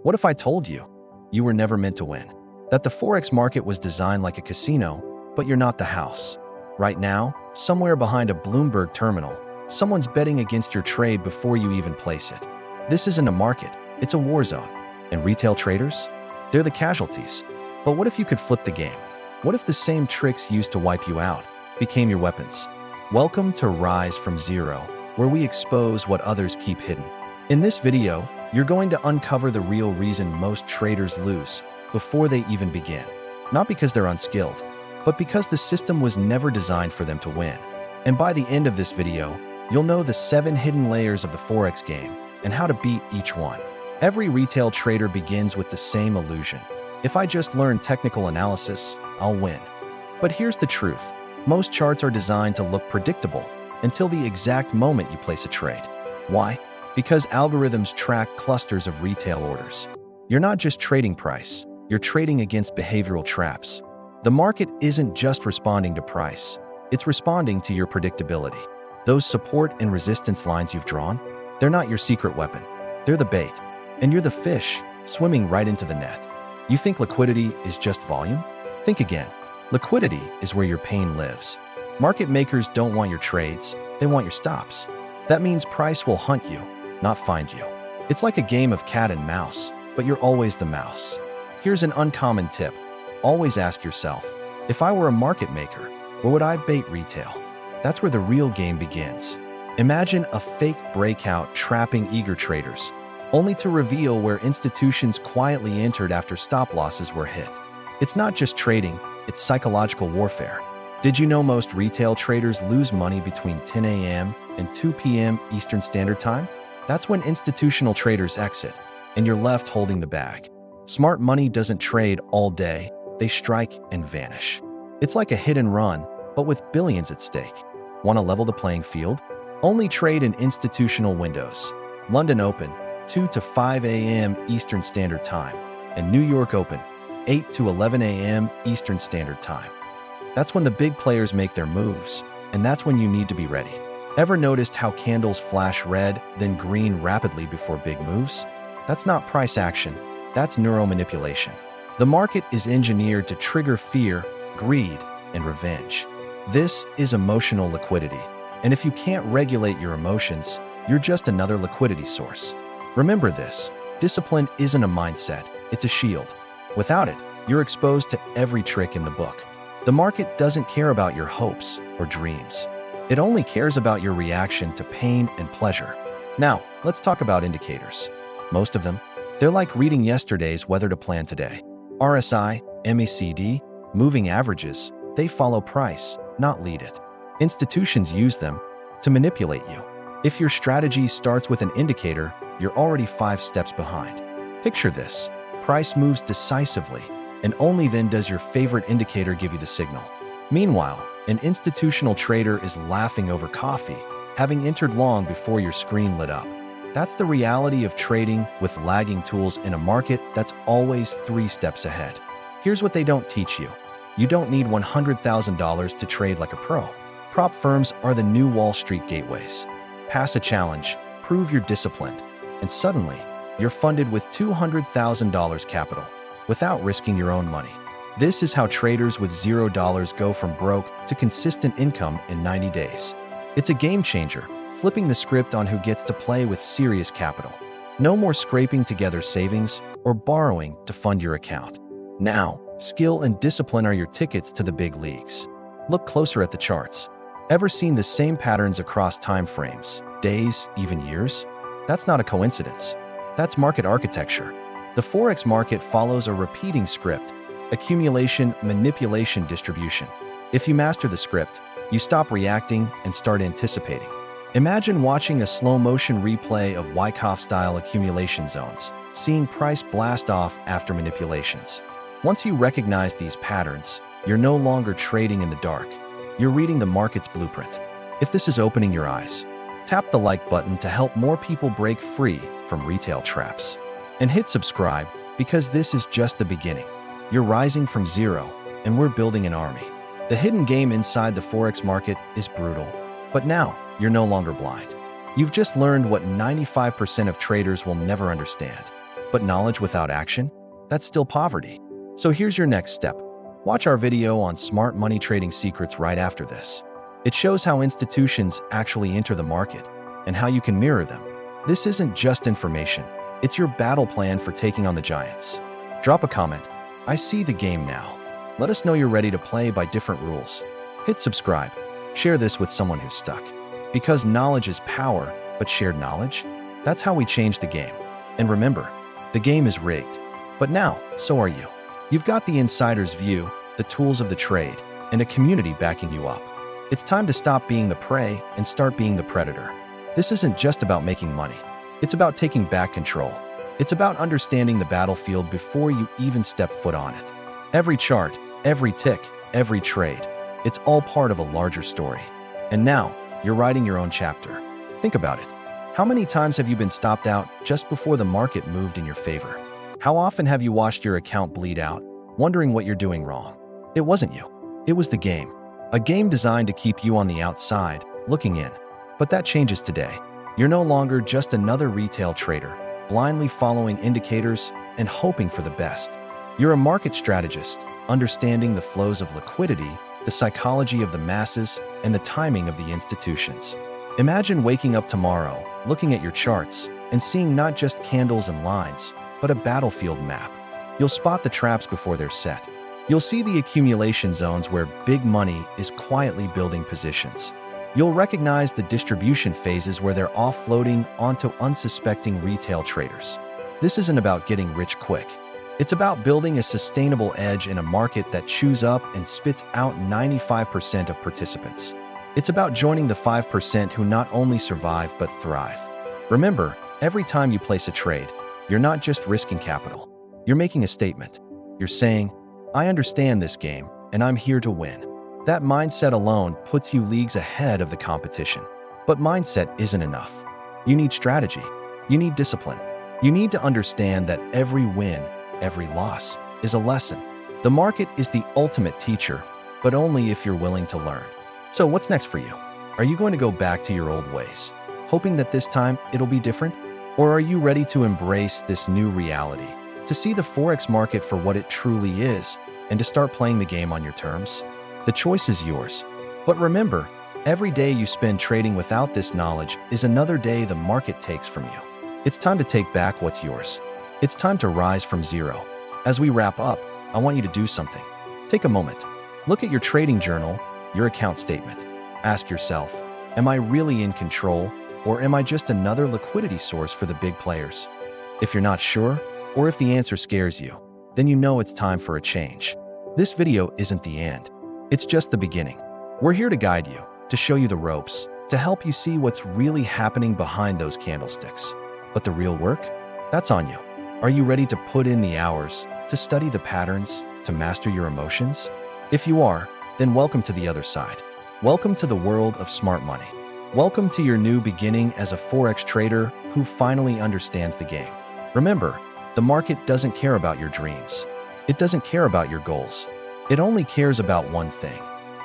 What if I told you you were never meant to win? That the Forex market was designed like a casino, but you're not the house. Right now, somewhere behind a Bloomberg terminal, someone's betting against your trade before you even place it. This isn't a market, it's a war zone. And retail traders? They're the casualties. But what if you could flip the game? What if the same tricks used to wipe you out became your weapons? Welcome to Rise from Zero, where we expose what others keep hidden. In this video, you're going to uncover the real reason most traders lose before they even begin. Not because they're unskilled, but because the system was never designed for them to win. And by the end of this video, you'll know the 7 hidden layers of the Forex game and how to beat each one. Every retail trader begins with the same illusion. If I just learn technical analysis, I'll win. But here's the truth. Most charts are designed to look predictable until the exact moment you place a trade. Why? Because algorithms track clusters of retail orders. You're not just trading price, you're trading against behavioral traps. The market isn't just responding to price, it's responding to your predictability. Those support and resistance lines you've drawn, they're not your secret weapon. They're the bait. And you're the fish swimming right into the net. You think liquidity is just volume? Think again. Liquidity is where your pain lives. Market makers don't want your trades, they want your stops. That means price will hunt you, not find you. It's like a game of cat and mouse, but you're always the mouse. Here's an uncommon tip. Always ask yourself, if I were a market maker, where would I bait retail? That's where the real game begins. Imagine a fake breakout trapping eager traders, only to reveal where institutions quietly entered after stop losses were hit. It's not just trading, it's psychological warfare. Did you know most retail traders lose money between 10 a.m. and 2 p.m. Eastern Standard Time? That's when institutional traders exit, and you're left holding the bag. Smart money doesn't trade all day, they strike and vanish. It's like a hit and run, but with billions at stake. Want to level the playing field? Only trade in institutional windows. London Open, 2 to 5 a.m. Eastern Standard Time, and New York Open, 8 to 11 a.m. Eastern Standard Time. That's when the big players make their moves, and that's when you need to be ready. Ever noticed how candles flash red, then green rapidly before big moves? That's not price action, that's neuromanipulation. The market is engineered to trigger fear, greed, and revenge. This is emotional liquidity, and if you can't regulate your emotions, you're just another liquidity source. Remember this, discipline isn't a mindset, it's a shield. Without it, you're exposed to every trick in the book. The market doesn't care about your hopes or dreams. It only cares about your reaction to pain and pleasure. Now, let's talk about indicators. Most of them, they're like reading yesterday's weather to plan today. RSI, MACD, moving averages, they follow price, not lead it. Institutions use them to manipulate you. If your strategy starts with an indicator, you're already 5 steps behind. Picture this. Price moves decisively, and only then does your favorite indicator give you the signal. Meanwhile, an institutional trader is laughing over coffee, having entered long before your screen lit up. That's the reality of trading with lagging tools in a market that's always 3 steps ahead. Here's what they don't teach you. You don't need $100,000 to trade like a pro. Prop firms are the new Wall Street gateways. Pass a challenge, prove you're disciplined, and suddenly, you're funded with $200,000 capital without risking your own money. This is how traders with $0 go from broke to consistent income in 90 days. It's a game changer, flipping the script on who gets to play with serious capital. No more scraping together savings or borrowing to fund your account. Now, skill and discipline are your tickets to the big leagues. Look closer at the charts. Ever seen the same patterns across time frames, days, even years? That's not a coincidence. That's market architecture. The Forex market follows a repeating script: accumulation, manipulation, distribution. If you master the script, you stop reacting and start anticipating. Imagine watching a slow-motion replay of Wyckoff-style accumulation zones, seeing price blast off after manipulations. Once you recognize these patterns, you're no longer trading in the dark. You're reading the market's blueprint. If this is opening your eyes, tap the like button to help more people break free from retail traps. And hit subscribe, because this is just the beginning. You're rising from zero, and we're building an army. The hidden game inside the Forex market is brutal, but now you're no longer blind. You've just learned what 95% of traders will never understand. But knowledge without action? That's still poverty. So here's your next step. Watch our video on smart money trading secrets right after this. It shows how institutions actually enter the market and how you can mirror them. This isn't just information. It's your battle plan for taking on the giants. Drop a comment. I see the game now. Let us know you're ready to play by different rules. Hit subscribe. Share this with someone who's stuck. Because knowledge is power, but shared knowledge? That's how we change the game. And remember, the game is rigged. But now, so are you. You've got the insider's view, the tools of the trade, and a community backing you up. It's time to stop being the prey and start being the predator. This isn't just about making money. It's about taking back control. It's about understanding the battlefield before you even step foot on it. Every chart, every tick, every trade, it's all part of a larger story. And now, you're writing your own chapter. Think about it. How many times have you been stopped out just before the market moved in your favor? How often have you watched your account bleed out, wondering what you're doing wrong? It wasn't you. It was the game. A game designed to keep you on the outside, looking in. But that changes today. You're no longer just another retail trader, blindly following indicators and hoping for the best. You're a market strategist, understanding the flows of liquidity, the psychology of the masses, and the timing of the institutions. Imagine waking up tomorrow, looking at your charts, and seeing not just candles and lines, but a battlefield map. You'll spot the traps before they're set. You'll see the accumulation zones where big money is quietly building positions. You'll recognize the distribution phases where they're offloading onto unsuspecting retail traders. This isn't about getting rich quick. It's about building a sustainable edge in a market that chews up and spits out 95% of participants. It's about joining the 5% who not only survive but thrive. Remember, every time you place a trade, you're not just risking capital. You're making a statement. You're saying, I understand this game, and I'm here to win. That mindset alone puts you leagues ahead of the competition. But mindset isn't enough. You need strategy. You need discipline. You need to understand that every win, every loss, is a lesson. The market is the ultimate teacher, but only if you're willing to learn. So what's next for you? Are you going to go back to your old ways, hoping that this time it'll be different? Or are you ready to embrace this new reality, to see the Forex market for what it truly is, and to start playing the game on your terms? The choice is yours. But remember, every day you spend trading without this knowledge is another day the market takes from you. It's time to take back what's yours. It's time to rise from zero. As we wrap up, I want you to do something. Take a moment. Look at your trading journal, your account statement. Ask yourself, am I really in control, or am I just another liquidity source for the big players? If you're not sure, or if the answer scares you, then you know it's time for a change. This video isn't the end. It's just the beginning. We're here to guide you, to show you the ropes, to help you see what's really happening behind those candlesticks. But the real work? That's on you. Are you ready to put in the hours, to study the patterns, to master your emotions? If you are, then welcome to the other side. Welcome to the world of smart money. Welcome to your new beginning as a Forex trader who finally understands the game. Remember, the market doesn't care about your dreams. It doesn't care about your goals. It only cares about one thing.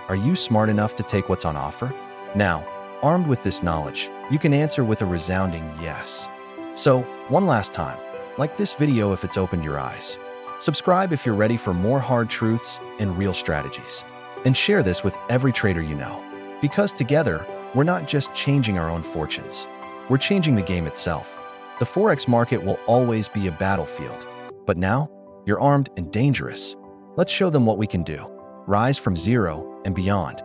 Are you smart enough to take what's on offer? Now, armed with this knowledge, you can answer with a resounding yes. So, one last time, like this video if it's opened your eyes. Subscribe if you're ready for more hard truths and real strategies. And share this with every trader you know. Because together, we're not just changing our own fortunes. We're changing the game itself. The Forex market will always be a battlefield. But now, you're armed and dangerous. Let's show them what we can do. Rise from zero and beyond.